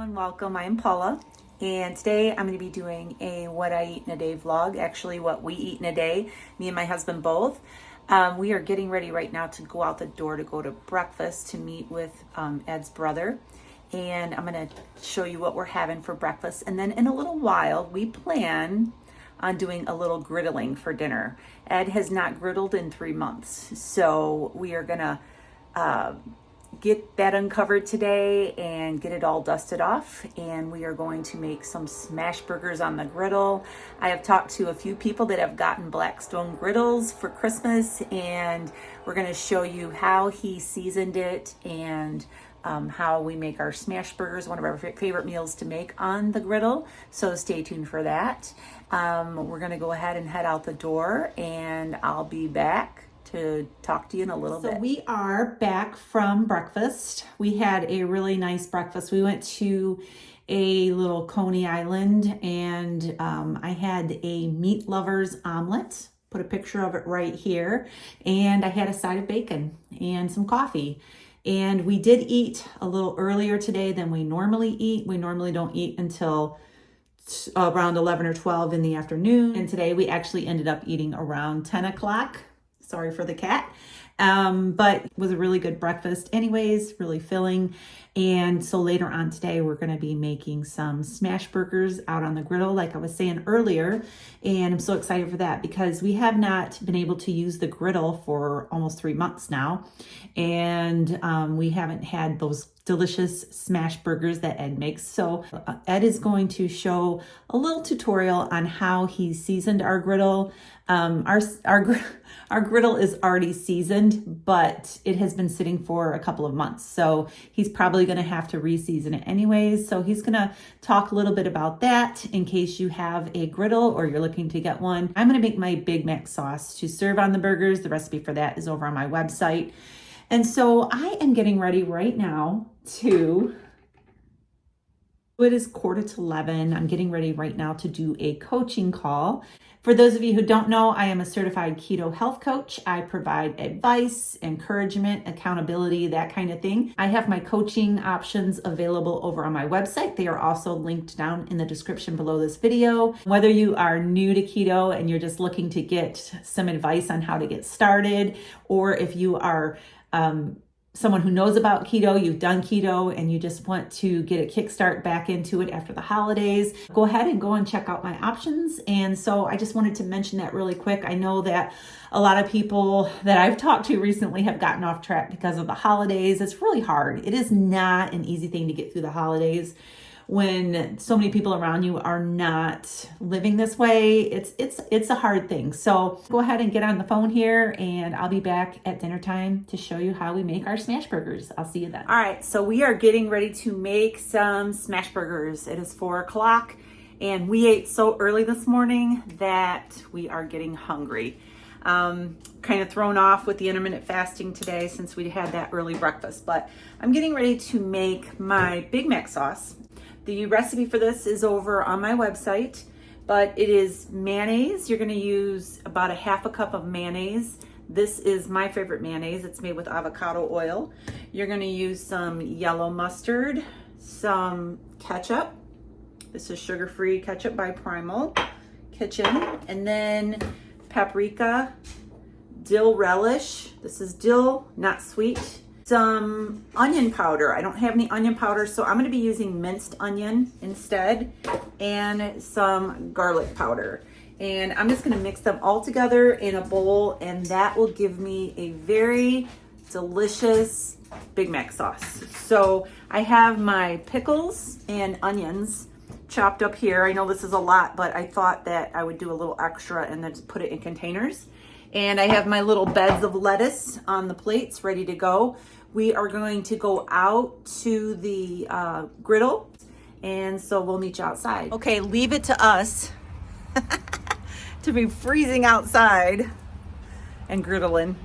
everyone, welcome. I am Paula, and today I'm going to be doing a what I eat in a day vlog. Actually, what we eat in a day, me and my husband both. We are getting ready right now to go out the door to go to breakfast to meet with Ed's brother, and I'm going to show you what we're having for breakfast. And then in a little while, we plan on doing a little griddling for dinner. Ed has not griddled in 3 months, so we are going to get that uncovered today and get it all dusted off, and we are going to make some smash burgers on the griddle. I have talked to a few people that have gotten Blackstone griddles for Christmas, and we're going to show you how he seasoned it and how we make our smash burgers, one of our favorite meals to make on the griddle. So stay tuned for that. We're going to go ahead and head out the door, and I'll be back to talk to you in a little bit. So we are back from breakfast. We had a really nice breakfast. We went to a little Coney Island, and I had a meat lover's omelet. Put a picture of it right here. And I had a side of bacon and some coffee. And we did eat a little earlier today than we normally eat. We normally don't eat until around 11 or 12 in the afternoon. And today we actually ended up eating around 10 o'clock. Sorry for the cat. But it was a really good breakfast anyways, really filling. And so later on today, we're going to be making some smash burgers out on the griddle, like I was saying earlier. And I'm so excited for that because we have not been able to use the griddle for almost 3 months now. And we haven't had those delicious smash burgers that Ed makes. So Ed is going to show a little tutorial on how he seasoned our griddle. Our griddle is already seasoned, but it has been sitting for a couple of months. So he's probably going to have to re-season it anyways. So he's going to talk a little bit about that in case you have a griddle or you're looking to get one. I'm going to make my Big Mac sauce to serve on the burgers. The recipe for that is over on my website. And so I am getting ready right now to, it is 10:45. I'm getting ready right now to do a coaching call. For those of you who don't know, I am a certified keto health coach. I provide advice, encouragement, accountability, that kind of thing. I have my coaching options available over on my website. They are also linked down in the description below this video. Whether you are new to keto and you're just looking to get some advice on how to get started, or if you are someone who knows about keto, you've done keto, and you just want to get a kickstart back into it after the holidays, go ahead and go and check out my options. And so I just wanted to mention that really quick. I know that a lot of people that I've talked to recently have gotten off track because of the holidays. It's really hard. It is not an easy thing to get through the holidays when so many people around you are not living this way. It's a hard thing. So go ahead and get on the phone here, and I'll be back at dinner time to show you how we make our smash burgers. I'll see you then. All right, so we are getting ready to make some smash burgers. It is 4 o'clock, and we ate so early this morning that we are getting hungry. Kind of thrown off with the intermittent fasting today since we had that early breakfast, but I'm getting ready to make my Big Mac sauce. The recipe for this is over on my website, but it is mayonnaise. You're going to use about a half a cup of mayonnaise. This is my favorite mayonnaise. It's made with avocado oil. You're going to use some yellow mustard, some ketchup. This is sugar-free ketchup by Primal Kitchen. And then paprika, dill relish. This is dill, not sweet. Some onion powder. I don't have any onion powder, so I'm going to be using minced onion instead, and some garlic powder. And I'm just going to mix them all together in a bowl, and that will give me a very delicious Big Mac sauce. So I have my pickles and onions chopped up here. I know this is a lot, but I thought that I would do a little extra and then just put it in containers. And I have my little beds of lettuce on the plates ready to go. We are going to go out to the griddle, and so we'll meet you outside. Okay, leave it to us to be freezing outside and griddling.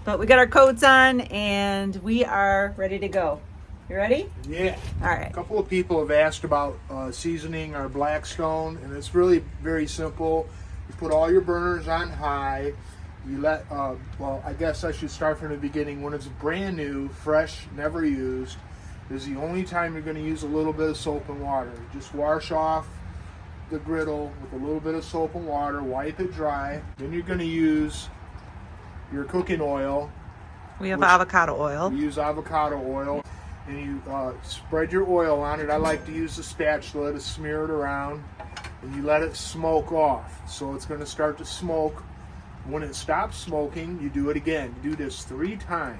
But we got our coats on, and we are ready to go. You ready? Yeah. All right. A couple of people have asked about seasoning our Blackstone, and it's really very simple. You put all your burners on high. You let, well, I guess I should start from the beginning. When it's brand new, fresh, never used, is the only time you're going to use a little bit of soap and water. Just wash off the griddle with a little bit of soap and water, wipe it dry. Then you're going to use your cooking oil. We have avocado oil. You use avocado oil, and you spread your oil on it. I like to use the spatula to smear it around, and you let it smoke off. So it's going to start to smoke. When it stops smoking, you do it again. You do this 3 times.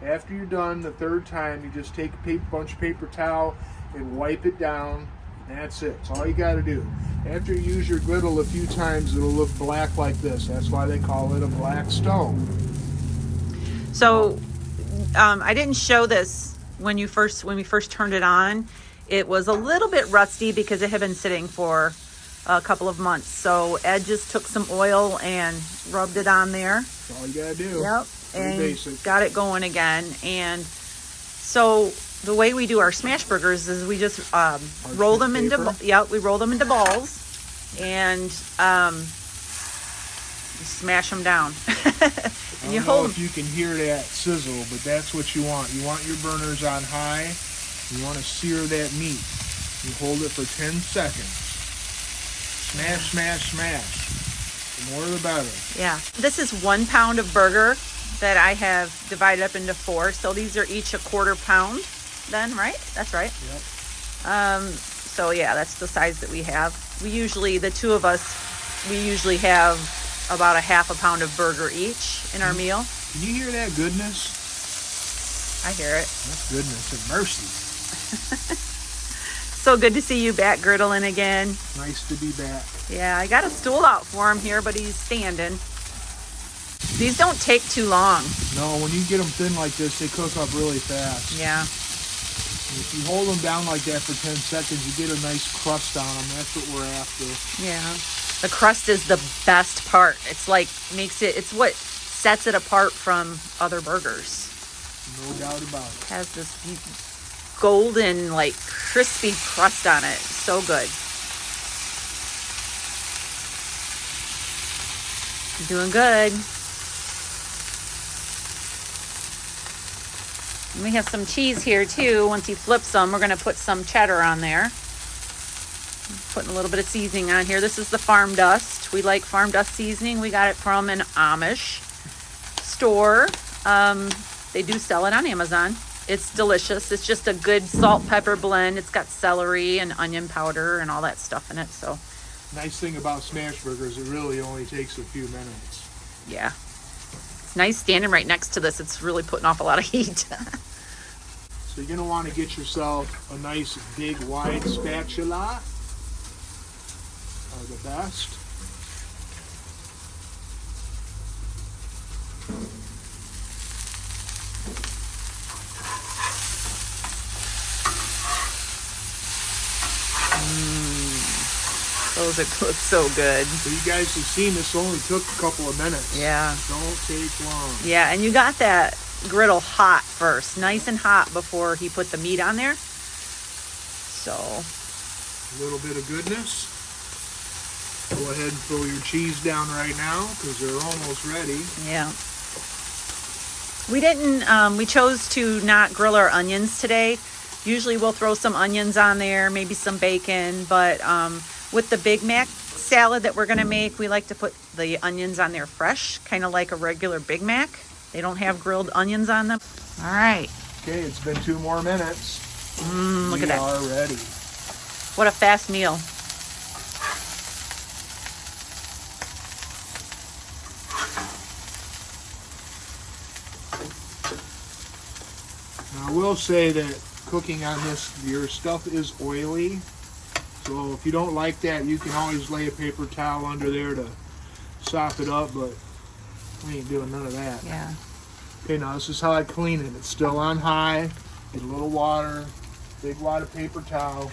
After you're done the 3rd time, you just take a bunch of paper towel and wipe it down. That's it. That's all you got to do. After you use your griddle a few times, it'll look black like this. That's why they call it a black stone. So I didn't show this when we first turned it on. It was a little bit rusty because it had been sitting for a couple of months. So Ed just took some oil and rubbed it on there. That's all you got to do. Yep. Very And basic. got it going again. And so the way we do our smash burgers is we just roll them into we roll them into balls and smash them down. And I don't know if you can hear that sizzle, but that's what you want. You want your burners on high. You want to sear that meat. You hold it for 10 seconds. Smash, smash, smash. The more the better. Yeah. This is 1 pound of burger that I have divided up into 4. So these are each a 1/4 pound then, right? That's right. Yep. So yeah, that's the size that we have. We usually, the two of us, we usually have about a 1/2 pound of burger each in our meal. Can you hear that goodness? I hear it. That's goodness and mercy. So good to see you back, Griddling again. Nice to be back. Yeah, I got a stool out for him here, but he's standing. These don't take too long. No, when you get them thin like this, they cook up really fast. Yeah. If you hold them down like that for 10 seconds, you get a nice crust on them. That's what we're after. Yeah. The crust is the best part. It's like, it's what sets it apart from other burgers. No doubt about it. It has this golden, like, crispy crust on it. So good. You're doing good. And we have some cheese here too. Once he flips them, we're going to put some cheddar on there. Putting a little bit of seasoning on here. This is the farm dust. We like farm dust seasoning. We got it from an Amish store. They do sell it on Amazon. It's delicious. It's just a good salt pepper blend. It's got celery and onion powder and all that stuff in it. So Nice thing about smash burgers, it really only takes a few minutes. yeah, it's nice standing right next to this. It's really putting off a lot of heat. So you're gonna want to get yourself a nice big wide spatula. Are the best. Those look so good. So you guys have seen this only took a couple of minutes. Yeah. Don't take long. Yeah, and you got that griddle hot first, nice and hot before he put the meat on there. So A little bit of goodness. Go ahead and throw your cheese down right now because they're almost ready. yeah. We didn't, we chose to not grill our onions today. Usually we'll throw some onions on there, maybe some bacon, but with the Big Mac salad that we're gonna make, we like to put the onions on there fresh, kind of like a regular Big Mac. They don't have grilled onions on them. All right. Okay, it's been 2 more minutes. Look at that. We are ready. What a fast meal. Now I will say that cooking on this, your stuff is oily. So if you don't like that, you can always lay a paper towel under there to sop it up, but we ain't doing none of that. Yeah. Okay, now this is how I clean it. It's still on high. Get a little water, big wad of paper towel.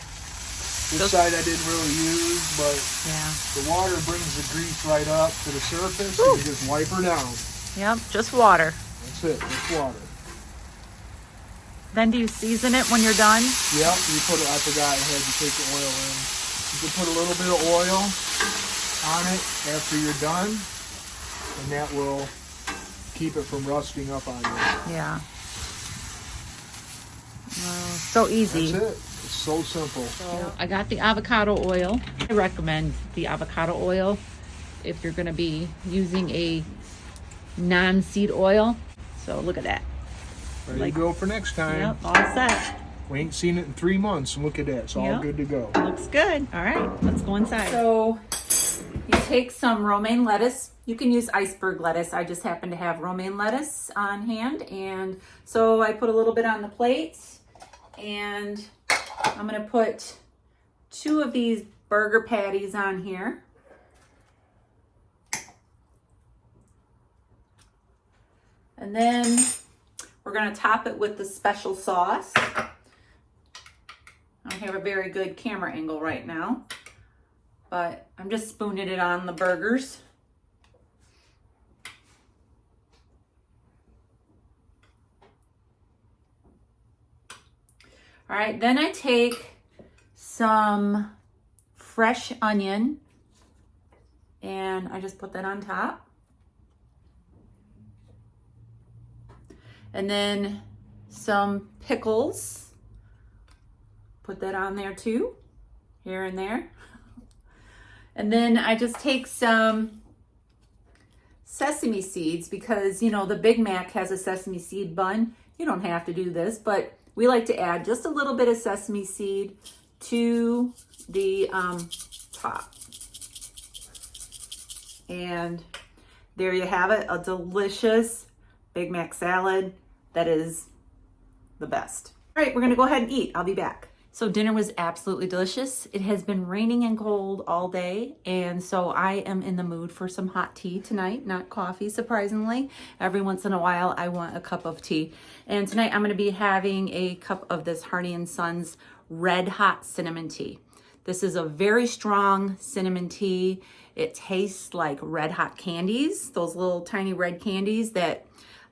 This side I didn't really use, but Yeah. the water brings the grease right up to the surface, and you just wipe her down. Yep, just water. That's it, just water. Then do you season it when you're done? Yep, you put it, I forgot, I had to take the oil in. You can put a little bit of oil on it after you're done, and that will keep it from rusting up on you. Yeah. So easy. That's it. It's so simple. So I got the avocado oil. I recommend the avocado oil if you're going to be using a non-seed oil. So look at that. Ready to go for next time. Yep, all set. We ain't seen it in 3 months, and look at that. It's all Yep. good to go. Looks good. All right, let's go inside. So you take some romaine lettuce. You can use iceberg lettuce. I just happen to have romaine lettuce on hand. And so I put a little bit on the plate. And I'm going to put 2 of these burger patties on here. And then we're going to top it with the special sauce. I don't have a very good camera angle right now, but I'm just spooning it on the burgers. All right, then I take some fresh onion and I just put that on top. And then some pickles. Put that on there too, here and there. And then I just take some sesame seeds because, you know, the Big Mac has a sesame seed bun. You don't have to do this, but we like to add just a little bit of sesame seed to the top. And there you have it, a delicious Big Mac salad that is the best. All right, we're gonna go ahead and eat. I'll be back. So dinner was absolutely delicious. It has been raining and cold all day, and so I am in the mood for some hot tea tonight, not coffee, surprisingly. Every once in a while, I want a cup of tea. And tonight I'm gonna be having a cup of this Hardy & Sons Red Hot Cinnamon Tea. This is a very strong cinnamon tea. It tastes like red hot candies, those little tiny red candies that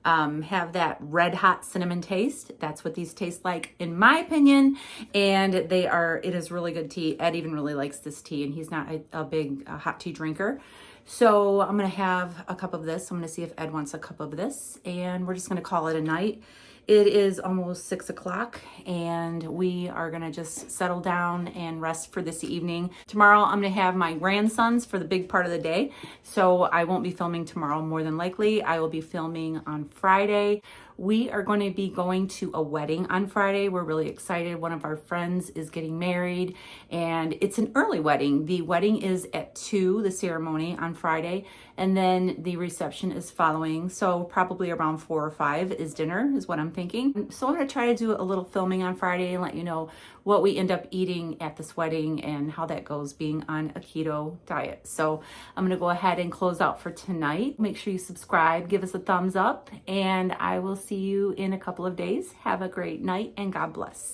have that red hot cinnamon taste. That's what these taste like in my opinion. And it is really good tea. Ed even really likes this tea and he's not a big hot tea drinker. So I'm gonna have a cup of this. I'm gonna see if Ed wants a cup of this and we're just gonna call it a night. It is almost 6 o'clock and we are gonna just settle down and rest for this evening. Tomorrow I'm gonna have my grandsons for the big part of the day. So I won't be filming tomorrow more than likely. I will be filming on Friday. We are going to be going to a wedding on Friday. We're really excited. One of our friends is getting married and it's an early wedding. The wedding is at 2, the ceremony on Friday, and then the reception is following. So probably around 4 or 5 is dinner is what I'm thinking. So I'm gonna try to do a little filming on Friday and let you know what we end up eating at this wedding and how that goes being on a keto diet. So I'm gonna go ahead and close out for tonight. Make sure you subscribe, give us a thumbs up, and I will see you in a couple of days. Have a great night and God bless.